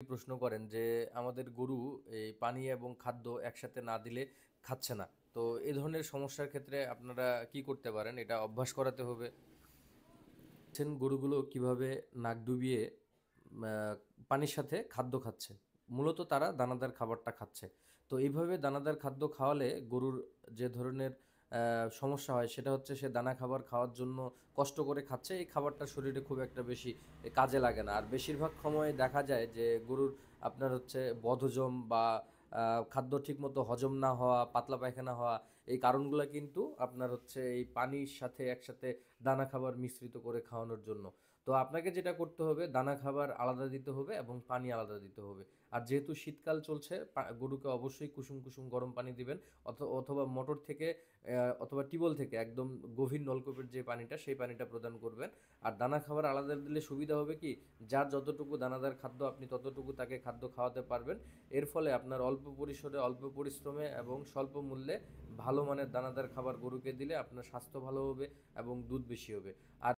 প্রশ্ন করেন যে আমাদের গরু এই পানি এবং খাদ্য একসাথে না দিলে খাচ্ছে না। তো এই ধরনের সমস্যার ক্ষেত্রে আপনারা কি করতে পারেন? এটা অভ্যাস করাতে হবে। গরুগুলো কিভাবে নাক ডুবিয়ে পানির সাথে খাদ্য খাচ্ছে। মূলত তারা দানাদার খাবারটা খাচ্ছে। তো এইভাবে দানাদার খাদ্য খাওয়ালে গরুর যে ধরনের সমস্যা হয় সেটা হচ্ছে সে দানা খাবার খাওয়ার জন্য কষ্ট করে খাচ্ছে। এই খাবারটা শরীরে খুব একটা বেশি কাজে লাগে না। আর বেশিরভাগ সময় দেখা যায় যে গরুর আপনার হচ্ছে বদহজম বা খাদ্য ঠিকমতো হজম না হওয়া, পাতলা পায়খানা হওয়া, এই কারণগুলা কিন্তু আপনার হচ্ছে এই পানির সাথে একসাথে দানা খাবার মিশ্রিত করে খাওয়ানোর জন্য। তো আপনাকে যেটা করতে হবে, দানা খাবার আলাদা দিতে হবে এবং পানি আলাদা দিতে হবে। আর যেহেতু শীতকাল চলছে, গরুকে অবশ্যই কুসুম কুসুম গরম পানি দিবেন। অথবা মোটর থেকে অথবা টিউবওয়েল থেকে একদম গভীর নলকূপের যে পানিটা, সেই পানিটা প্রদান করবেন। আর দানা খাবার আলাদা দিলে সুবিধা হবে কি, যার যতটুকু দানাদার খাদ্য আপনি ততটুকু তাকে খাদ্য খাওয়াতে পারবেন। এর ফলে আপনার অল্প পরিসরে অল্প পরিশ্রমে এবং স্বল্প মূল্যে ভালো মানের দানাদার খাবার গরুকে দিলে আপনার স্বাস্থ্য ভালো হবে এবং দুধ বেশি হবে। আর